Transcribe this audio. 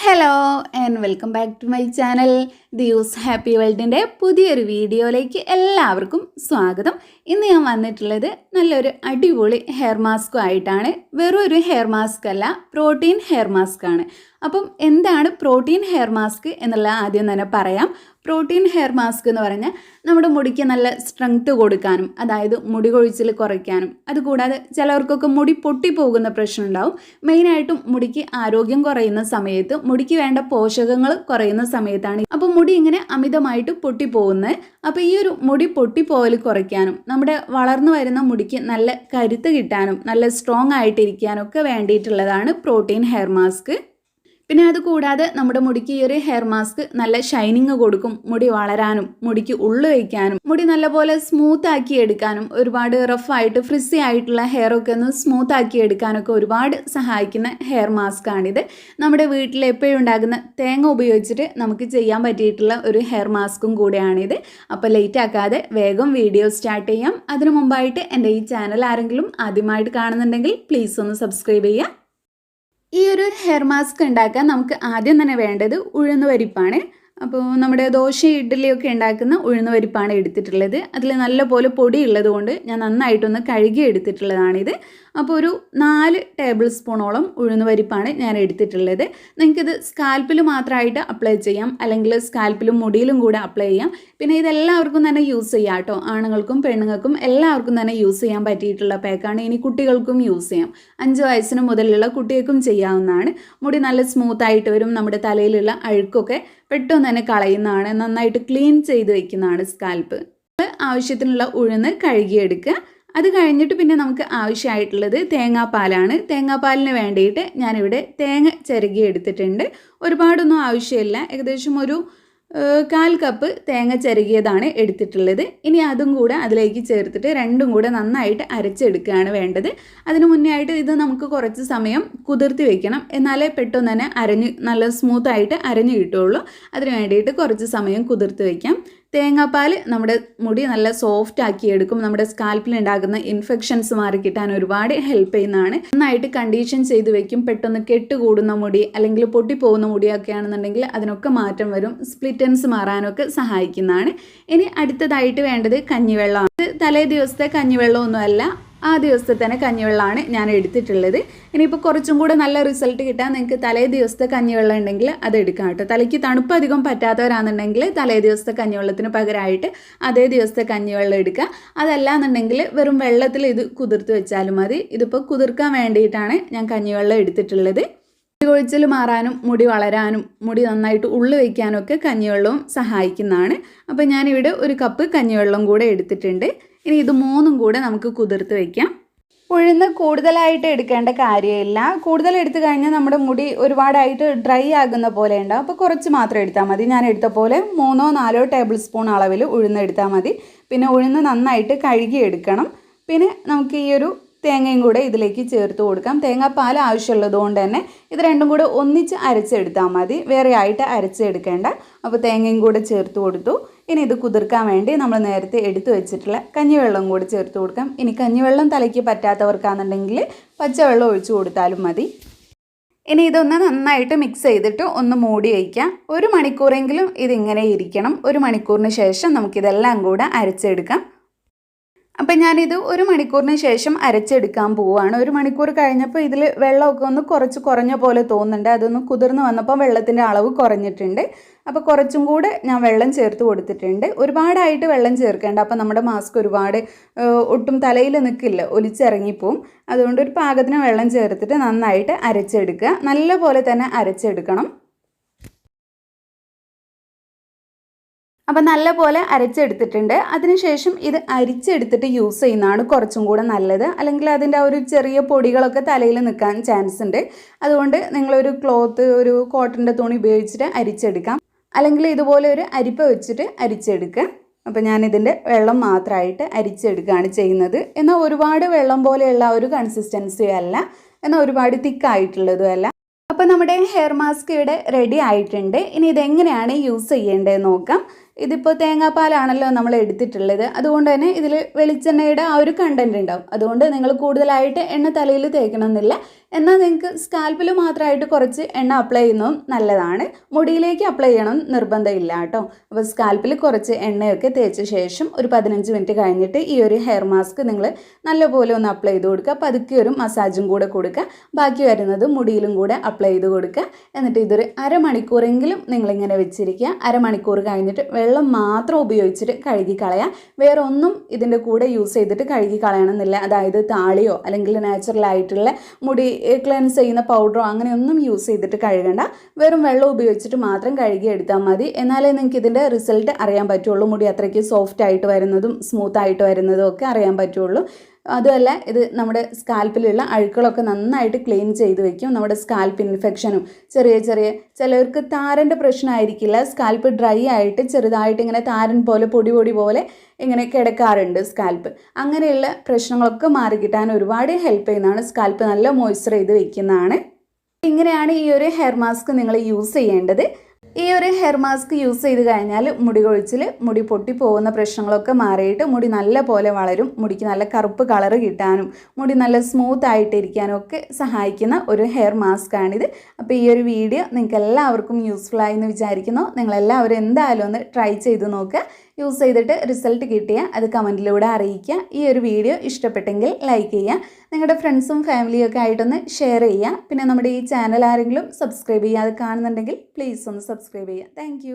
Hello and welcome back to my channel ദിയൂസ് happy വേൾഡിൻ്റെ പുതിയൊരു വീഡിയോയിലേക്ക് എല്ലാവർക്കും സ്വാഗതം. ഇന്ന് ഞാൻ വന്നിട്ടുള്ളത് നല്ലൊരു അടിപൊളി ഹെയർ മാസ്കും ആയിട്ടാണ്. വെറും ഒരു ഹെയർ മാസ്ക് അല്ല, പ്രോട്ടീൻ ഹെയർ മാസ്ക് ആണ്. അപ്പം എന്താണ് പ്രോട്ടീൻ ഹെയർ മാസ്ക് എന്നുള്ള ആദ്യം തന്നെ പറയാം. പ്രോട്ടീൻ ഹെയർ മാസ്ക് എന്ന് പറഞ്ഞാൽ നമ്മുടെ മുടിക്ക് നല്ല സ്ട്രെങ്ത് കൊടുക്കാനും, അതായത് മുടി കൊഴിച്ചിൽ കുറയ്ക്കാനും, അതുകൂടാതെ ചിലവർക്കൊക്കെ മുടി പൊട്ടിപ്പോകുന്ന പ്രശ്നം ഉണ്ടാവും. മെയിനായിട്ടും മുടിക്ക് ആരോഗ്യം കുറയുന്ന സമയത്ത്, മുടിക്ക് വേണ്ട പോഷകങ്ങൾ കുറയുന്ന സമയത്താണ് അപ്പോൾ മുടി ഇങ്ങനെ അമിതമായിട്ട് പൊട്ടിപ്പോകുന്നത്. അപ്പോൾ ഈ ഒരു മുടി പൊട്ടിപ്പോകൽ കുറയ്ക്കാനും, നമ്മുടെ വളർന്നു വരുന്ന മുടിക്ക് നല്ല കരുത്ത് കിട്ടാനും, നല്ല സ്ട്രോങ് ആയിട്ടിരിക്കാനും ഒക്കെ വേണ്ടിയിട്ടുള്ളതാണ് പ്രോട്ടീൻ ഹെയർ മാസ്ക്. പിന്നെ അതുകൂടാതെ നമ്മുടെ മുടിക്ക് ഈ ഒരു ഹെയർ മാസ്ക് നല്ല ഷൈനിങ് കൊടുക്കും, മുടി വളരാനും, മുടിക്ക് ഉള്ളു വയ്ക്കാനും, മുടി നല്ലപോലെ സ്മൂത്ത് ആക്കി എടുക്കാനും, ഒരുപാട് റഫായിട്ട് ഫ്രിസി ആയിട്ടുള്ള ഹെയർ ഒക്കെ ഒന്ന് സ്മൂത്ത് ആക്കി എടുക്കാനൊക്കെ ഒരുപാട് സഹായിക്കുന്ന ഹെയർ മാസ്ക് ആണിത്. നമ്മുടെ വീട്ടിൽ എപ്പോഴും ഉണ്ടാകുന്ന തേങ്ങ ഉപയോഗിച്ചിട്ട് നമുക്ക് ചെയ്യാൻ പറ്റിയിട്ടുള്ള ഒരു ഹെയർ മാസ്കും കൂടെയാണിത്. അപ്പോൾ ലേറ്റ് ആക്കാതെ വേഗം വീഡിയോ സ്റ്റാർട്ട് ചെയ്യാം. അതിനു മുമ്പായിട്ട് എൻ്റെ ഈ ചാനൽ ആരെങ്കിലും ആദ്യമായിട്ട് കാണുന്നുണ്ടെങ്കിൽ പ്ലീസ് ഒന്ന് സബ്സ്ക്രൈബ് ചെയ്യുക. ഈ ഒരു ഹെയർ മാസ്ക് ഉണ്ടാക്കാൻ നമുക്ക് ആദ്യം തന്നെ വേണ്ടത് ഉഴുന്നുപരിപ്പാണ്. അപ്പോൾ നമ്മുടെ ദോശ ഇഡ്ഡലിയൊക്കെ ഉണ്ടാക്കുന്ന ഉഴുന്നുപരിപ്പാണ് എടുത്തിട്ടുള്ളത്. അതിൽ നല്ലപോലെ പൊടി ഉള്ളത് കൊണ്ട് ഞാൻ നന്നായിട്ടൊന്ന് കഴുകി എടുത്തിട്ടുള്ളതാണിത്. അപ്പോൾ ഒരു 4 ടേബിൾ സ്പൂണോളം ഉഴുന്നുപരിപ്പാണ് ഞാൻ എടുത്തിട്ടുള്ളത്. നിങ്ങൾക്കിത് സ്കാൽപ്പിൽ മാത്രമായിട്ട് അപ്ലൈ ചെയ്യാം, അല്ലെങ്കിൽ സ്കാൽപ്പിലും മുടിയിലും കൂടെ അപ്ലൈ ചെയ്യാം. പിന്നെ ഇതെല്ലാവർക്കും തന്നെ യൂസ് ചെയ്യാം കേട്ടോ. ആണുങ്ങൾക്കും പെണ്ണുങ്ങൾക്കും എല്ലാവർക്കും തന്നെ യൂസ് ചെയ്യാൻ പറ്റിയിട്ടുള്ള പാക്കാണ്. ഇനി കുട്ടികൾക്കും യൂസ് ചെയ്യാം. 5 വയസ്സിന് മുതലുള്ള കുട്ടികൾക്കും ചെയ്യാവുന്നതാണ്. മുടി നല്ല സ്മൂത്ത് ആയിട്ട് വരും. നമ്മുടെ തലയിലുള്ള അഴുക്കൊക്കെ പെട്ടെന്ന് തന്നെ കളയുന്നതാണ്. നന്നായിട്ട് ക്ലീൻ ചെയ്ത് വെക്കുന്നതാണ് സ്കാൽപ്പ്. ആവശ്യത്തിനുള്ള ഉഴുന്ന് കഴുകിയെടുക്കുക. അത് കഴിഞ്ഞിട്ട് പിന്നെ നമുക്ക് ആവശ്യമായിട്ടുള്ളത് തേങ്ങാപ്പാലാണ്. തേങ്ങാപ്പാലിന് വേണ്ടിയിട്ട് ഞാനിവിടെ തേങ്ങ ചിരകി എടുത്തിട്ടുണ്ട്. ഒരുപാടൊന്നും ആവശ്യമില്ല, ഏകദേശം ഒരു 1/4 കപ്പ് തേങ്ങ ചിരകിയതാണ് എടുത്തിട്ടുള്ളത്. ഇനി അതും കൂടെ അതിലേക്ക് ചേർത്തിട്ട് രണ്ടും കൂടെ നന്നായിട്ട് അരച്ചെടുക്കുകയാണ് വേണ്ടത്. അതിന് മുന്നേ ആയിട്ട് ഇത് നമുക്ക് കുറച്ച് സമയം കുതിർത്തി വെക്കണം, എന്നാലേ പെട്ടെന്ന് തന്നെ നല്ല സ്മൂത്തായിട്ട് അരഞ്ഞു കിട്ടുള്ളൂ. അതിന് വേണ്ടിയിട്ട് കുറച്ച് സമയം കുതിർത്തി വയ്ക്കാം. തേങ്ങാപ്പാൽ നമ്മുടെ മുടി നല്ല സോഫ്റ്റ് ആക്കി എടുക്കും. നമ്മുടെ സ്കാൽപ്പിൽ ഉണ്ടാകുന്ന ഇൻഫെക്ഷൻസ് മാറി കിട്ടാൻ ഒരുപാട് ഹെൽപ്പ് ചെയ്യുന്നതാണ്. നന്നായിട്ട് കണ്ടീഷൻ ചെയ്ത് വെക്കും. പെട്ടെന്ന് കെട്ടുകൂടുന്ന മുടി അല്ലെങ്കിൽ പൊട്ടിപ്പോകുന്ന മുടിയൊക്കെ ആണെന്നുണ്ടെങ്കിൽ അതിനൊക്കെ മാറ്റം വരും. സ്പ്ലിറ്റൻസ് മാറാനൊക്കെ സഹായിക്കുന്നതാണ്. ഇനി അടുത്തതായിട്ട് വേണ്ടത് കഞ്ഞിവെള്ളമാണ്. തലേ ദിവസത്തെ കഞ്ഞിവെള്ളമൊന്നുമല്ല, ആ ദിവസത്തെ തന്നെ കഞ്ഞിവെള്ളമാണ് ഞാൻ എടുത്തിട്ടുള്ളത്. ഇനിയിപ്പോൾ കുറച്ചും കൂടെ നല്ല റിസൾട്ട് കിട്ടാൻ നിങ്ങൾക്ക് തലേ ദിവസത്തെ കഞ്ഞിവെള്ളം ഉണ്ടെങ്കിൽ അത് എടുക്കാം കേട്ടോ. തലയ്ക്ക് തണുപ്പ് അധികം പറ്റാത്തവരാണെന്നുണ്ടെങ്കിൽ തലേ ദിവസത്തെ കഞ്ഞിവെള്ളത്തിന് പകരമായിട്ട് അതേ ദിവസത്തെ കഞ്ഞിവെള്ളം എടുക്കുക. അതല്ലാന്നുണ്ടെങ്കിൽ വെറും വെള്ളത്തിൽ ഇത് കുതിർത്ത് വെച്ചാലും മതി. ഇതിപ്പോൾ കുതിർക്കാൻ വേണ്ടിയിട്ടാണ് ഞാൻ കഞ്ഞിവെള്ളം എടുത്തിട്ടുള്ളത്. മുടി കൊഴിച്ചിൽ മാറാനും, മുടി വളരാനും, മുടി നന്നായിട്ട് ഉള്ളു വയ്ക്കാനൊക്കെ കഞ്ഞിവെള്ളവും സഹായിക്കുന്നതാണ്. അപ്പോൾ ഞാനിവിടെ 1 കപ്പ് കഞ്ഞിവെള്ളം കൂടെ എടുത്തിട്ടുണ്ട്. ഇനി ഇത് 3ഉം കൂടെ നമുക്ക് കുതിർത്ത് വയ്ക്കാം. ഉഴുന്ന് കൂടുതലായിട്ട് എടുക്കേണ്ട കാര്യമില്ല. കൂടുതൽ എടുത്തു കഴിഞ്ഞാൽ നമ്മുടെ മുടി ഒരുപാടായിട്ട് ഡ്രൈ ആകുന്ന പോലെ ഉണ്ടാവും. അപ്പോൾ കുറച്ച് മാത്രം എടുത്താൽ മതി. ഞാൻ എടുത്ത പോലെ 3-4 ടേബിൾ സ്പൂൺ അളവിൽ ഉഴുന്ന് എടുത്താൽ മതി. പിന്നെ ഉഴുന്ന് നന്നായിട്ട് കഴുകി എടുക്കണം. പിന്നെ നമുക്ക് ഈ ഒരു തേങ്ങയും കൂടെ ഇതിലേക്ക് ചേർത്ത് കൊടുക്കാം. തേങ്ങാപ്പാൽ ആവശ്യമുള്ളത് കൊണ്ട് തന്നെ ഇത് രണ്ടും കൂടെ ഒന്നിച്ച് അരച്ചെടുത്താൽ മതി, വേറെ ആയിട്ട് അരച്ചെടുക്കേണ്ട. അപ്പോൾ തേങ്ങയും കൂടെ ചേർത്ത് കൊടുത്തു. ഇനി ഇത് കുതിർക്കാൻ വേണ്ടി നമ്മൾ നേരത്തെ എടുത്തു വെച്ചിട്ടുള്ള കഞ്ഞിവെള്ളം കൂടി ചേർത്ത് കൊടുക്കാം. ഇനി കഞ്ഞിവെള്ളം തലയ്ക്ക് പറ്റാത്തവർക്കാണെന്നുണ്ടെങ്കിൽ പച്ചവെള്ളം ഒഴിച്ചു കൊടുത്താലും മതി. ഇനി ഇതൊന്ന് നന്നായിട്ട് മിക്സ് ചെയ്തിട്ട് ഒന്ന് മൂടി വയ്ക്കാം. 1 മണിക്കൂറെങ്കിലും ഇതിങ്ങനെ ഇരിക്കണം. 1 മണിക്കൂറിന് ശേഷം നമുക്കിതെല്ലാം കൂടെ അരച്ചെടുക്കാം. അപ്പം ഞാനിത് 1 മണിക്കൂറിന് ശേഷം അരച്ചെടുക്കാൻ പോവുകയാണ്. 1 മണിക്കൂർ കഴിഞ്ഞപ്പോൾ ഇതിൽ വെള്ളമൊക്കെ ഒന്ന് കുറച്ച് കുറഞ്ഞ പോലെ തോന്നുന്നുണ്ട്. അതൊന്ന് കുതിർന്ന് വന്നപ്പോൾ വെള്ളത്തിൻ്റെ അളവ് കുറഞ്ഞിട്ടുണ്ട്. അപ്പോൾ കുറച്ചും കൂടെ ഞാൻ വെള്ളം ചേർത്ത് കൊടുത്തിട്ടുണ്ട്. ഒരുപാടായിട്ട് വെള്ളം ചേർക്കേണ്ട. അപ്പോൾ നമ്മുടെ മാസ്ക് ഒരുപാട് ഒട്ടും തലയിൽ നിൽക്കില്ല, ഒലിച്ചിറങ്ങിപ്പോവും. അതുകൊണ്ട് ഒരു പാകത്തിന് വെള്ളം ചേർത്തിട്ട് നന്നായിട്ട് അരച്ചെടുക്കുക. നല്ല പോലെ തന്നെ അരച്ചെടുക്കണം. അപ്പം നല്ല പോലെ അരച്ചെടുത്തിട്ടുണ്ട്. അതിനുശേഷം ഇത് അരിച്ചെടുത്തിട്ട് യൂസ് ചെയ്യുന്നതാണ് കുറച്ചും കൂടെ നല്ലത്. അല്ലെങ്കിൽ അതിൻ്റെ ആ ഒരു ചെറിയ പൊടികളൊക്കെ തലയിൽ നിൽക്കാൻ ചാൻസ് ഉണ്ട്. അതുകൊണ്ട് നിങ്ങളൊരു ക്ലോത്ത്, ഒരു കോട്ടൻ്റെ തുണി ഉപയോഗിച്ചിട്ട് അരിച്ചെടുക്കാം. അല്ലെങ്കിൽ ഇതുപോലെ ഒരു അരിപ്പ വെച്ചിട്ട് അരിച്ചെടുക്കുക. അപ്പോൾ ഞാനിതിൻ്റെ വെള്ളം മാത്രമായിട്ട് അരിച്ചെടുക്കുകയാണ് ചെയ്യുന്നത്. എന്നാൽ ഒരുപാട് വെള്ളം പോലെയുള്ള ഒരു കൺസിസ്റ്റൻസി അല്ല, എന്നാൽ ഒരുപാട് തിക്കായിട്ടുള്ളതും അല്ല. അപ്പോൾ നമ്മുടെ ഹെയർ മാസ്ക് ഇവിടെ റെഡി ആയിട്ടുണ്ട്. ഇനി ഇതെങ്ങനെയാണ് യൂസ് ചെയ്യേണ്ടതെന്ന് നോക്കാം. ഇതിപ്പോൾ തേങ്ങാപ്പാലാണല്ലോ നമ്മൾ എടുത്തിട്ടുള്ളത്. അതുകൊണ്ട് തന്നെ ഇതിൽ വെളിച്ചെണ്ണയുടെ ആ ഒരു കണ്ടൻറ്റ് ഉണ്ടാവും. അതുകൊണ്ട് നിങ്ങൾ കൂടുതലായിട്ട് എണ്ണ തലയിൽ തേക്കണമെന്നില്ല. എന്നാൽ നിങ്ങൾക്ക് സ്കാൽപ്പിൽ മാത്രമായിട്ട് കുറച്ച് എണ്ണ അപ്ലൈ ചെയ്യുന്നതും നല്ലതാണ്. മുടിയിലേക്ക് അപ്ലൈ ചെയ്യണം നിർബന്ധമില്ല കേട്ടോ. അപ്പോൾ സ്കാൽപ്പിൽ കുറച്ച് എണ്ണയൊക്കെ തേച്ച ശേഷം ഒരു 15 മിനിറ്റ് കഴിഞ്ഞിട്ട് ഈ ഒരു ഹെയർ മാസ്ക് നിങ്ങൾ നല്ലപോലെ ഒന്ന് അപ്ലൈ ചെയ്ത് കൊടുക്കുക. പതുക്കെ ഒരു മസാജും കൂടെ കൊടുക്കുക. ബാക്കി വരുന്നത് മുടിയിലും കൂടെ അപ്ലൈ ചെയ്ത് കൊടുക്കുക. എന്നിട്ട് ഇതൊരു അരമണിക്കൂറെങ്കിലും നിങ്ങളിങ്ങനെ വെച്ചിരിക്കുക. അരമണിക്കൂർ കഴിഞ്ഞിട്ട് വെള്ളം മാത്രം ഉപയോഗിച്ചിട്ട് കഴുകി കളയുക. വേറെ ഒന്നും ഇതിൻ്റെ കൂടെ യൂസ് ചെയ്തിട്ട് കഴുകി കളയണമെന്നില്ല. അതായത് താളിയോ അല്ലെങ്കിൽ നാച്ചുറൽ ആയിട്ടുള്ള മുടി ക്ലെൻസ് ചെയ്യുന്ന പൗഡറോ അങ്ങനെയൊന്നും യൂസ് ചെയ്തിട്ട് കഴുകണ്ട. വെറും വെള്ളം ഉപയോഗിച്ചിട്ട് മാത്രം കഴുകി എടുത്താൽ മതി. എന്നാലേ നിങ്ങൾക്ക് ഇതിൻ്റെ റിസൾട്ട് അറിയാൻ പറ്റുള്ളൂ. മുടി അത്രയ്ക്ക് സോഫ്റ്റ് ആയിട്ട് വരുന്നതും സ്മൂത്ത് ആയിട്ട് വരുന്നതും ഒക്കെ അറിയാൻ പറ്റുള്ളൂ. അതുമല്ല ഇത് നമ്മുടെ സ്കാൽപ്പിലുള്ള അഴുക്കളൊക്കെ നന്നായിട്ട് ക്ലീൻ ചെയ്ത് വെക്കും. നമ്മുടെ സ്കാൽപ്പ് ഇൻഫെക്ഷനും ചെറിയ ചിലർക്ക് താരൻ്റെ പ്രശ്നമായിരിക്കില്ല. സ്കാൽപ്പ് ഡ്രൈ ആയിട്ട് ചെറുതായിട്ട് ഇങ്ങനെ താരൻ പോലെ പൊടി പോലെ ഇങ്ങനെ കിടക്കാറുണ്ട് സ്കാൽപ്പ്. അങ്ങനെയുള്ള പ്രശ്നങ്ങളൊക്കെ മാറിക്കിട്ടാൻ ഒരുപാട് ഹെൽപ്പ് ചെയ്യുന്നതാണ്. സ്കാൽപ്പ് നല്ല മോയ്സ്ചർ ചെയ്ത് വെക്കുന്നതാണ്. ഇങ്ങനെയാണ് ഈ ഒരു ഹെയർ മാസ്ക് നിങ്ങൾ യൂസ് ചെയ്യേണ്ടത്. ഈ ഒരു ഹെയർ മാസ്ക് യൂസ് ചെയ്ത് കഴിഞ്ഞാൽ മുടി കൊഴിച്ചിൽ, മുടി പൊട്ടിപ്പോകുന്ന പ്രശ്നങ്ങളൊക്കെ മാറിയിട്ട് മുടി നല്ല പോലെ വളരും. മുടിക്ക് നല്ല കറുപ്പ് കളറ് കിട്ടാനും മുടി നല്ല സ്മൂത്ത് ആയിട്ടിരിക്കാനും ഒക്കെ സഹായിക്കുന്ന ഒരു ഹെയർ മാസ്ക് ആണിത്. അപ്പോൾ ഈ ഒരു വീഡിയോ നിങ്ങൾക്ക് എല്ലാവർക്കും യൂസ്ഫുൾ ആയി എന്ന് വിചാരിക്കുന്നു. നിങ്ങളെല്ലാവരും എന്തായാലും ഒന്ന് ട്രൈ ചെയ്ത് നോക്കുക. യൂസ് ചെയ്തിട്ട് റിസൾട്ട് കിട്ടിയാൽ അത് കമൻറ്റിലൂടെ അറിയിക്കുക. ഈ ഒരു വീഡിയോ ഇഷ്ടപ്പെട്ടെങ്കിൽ ലൈക്ക് ചെയ്യുക. നിങ്ങളുടെ ഫ്രണ്ട്സും ഫാമിലിയും ഒക്കെ ആയിട്ടൊന്ന് ഷെയർ ചെയ്യുക. പിന്നെ നമ്മുടെ ഈ ചാനൽ ആരെങ്കിലും സബ്സ്ക്രൈബ് ചെയ്യാതെ കാണുന്നുണ്ടെങ്കിൽ പ്ലീസ് ഒന്ന് സബ്സ്ക്രൈബ് ചെയ്യുക. താങ്ക്